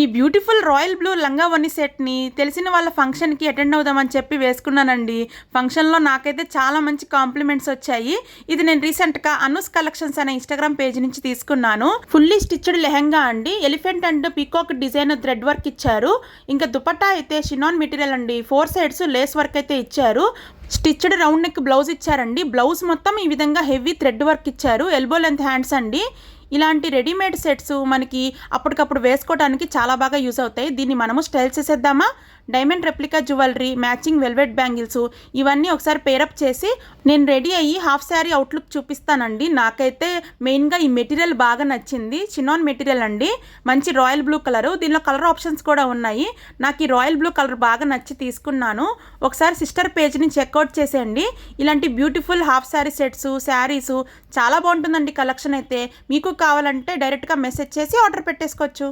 ఈ beautiful royal blue లంగా ఓణి సెట్ని తెలిసిన వాళ్ళ ఫంక్షన్కి అటెండ్ అవుదామని చెప్పి వేసుకున్నానండి. ఫంక్షన్లో నాకైతే చాలా మంచి కాంప్లిమెంట్స్ వచ్చాయి. ఇది నేను రీసెంట్గా అనూస్ కలెక్షన్స్ అనే ఇన్స్టాగ్రామ్ పేజ్ నుంచి తీసుకున్నాను. ఫుల్లీ స్టిచ్డ్ లెహంగా అండి. Elephant and peacock design thread work ఇచ్చారు. ఇంకా దుపట్టా అయితే షినాన్ మెటీరియల్ అండి. 4 సైడ్స్ లేస్ వర్క్ అయితే ఇచ్చారు. స్టిచ్డ్ రౌండ్ నెక్ బ్లౌజ్ ఇచ్చారండి. బ్లౌజ్ మొత్తం ఈ విధంగా హెవీ థ్రెడ్ వర్క్ ఇచ్చారు. ఎల్బో లెంత్ హ్యాండ్స్ అండి. ఇలాంటి రెడీమేడ్ సెట్స్ మనకి అప్పటికప్పుడు వేసుకోవడానికి చాలా బాగా యూజ్ అవుతాయి. దీన్ని మనము స్టైల్ చేసేద్దామా? Diamond replica jewellery, matching velvet bangles ఇవన్నీ ఒకసారి పేరప్ చేసి నేను రెడీ అయ్యి హాఫ్ శారీ అవుట్లుక్ చూపిస్తానండి. నాకైతే మెయిన్గా ఈ మెటీరియల్ బాగా నచ్చింది. చినాన్ మెటీరియల్ అండి. మంచి రాయల్ బ్లూ కలరు. దీనిలో కలర్ ఆప్షన్స్ కూడా ఉన్నాయి. నాకు ఈ రాయల్ బ్లూ కలర్ బాగా నచ్చి తీసుకున్నాను. ఒకసారి సిస్టర్ పేజ్ని చెక్అవుట్ చేసేయండి. ఇలాంటి beautiful half sari sets, saris చాలా బాగుంటుందండి కలెక్షన్ అయితే. మీకు కావాలంటే డైరెక్ట్గా మెసేజ్ చేసి ఆర్డర్ పెట్టేసుకోవచ్చు.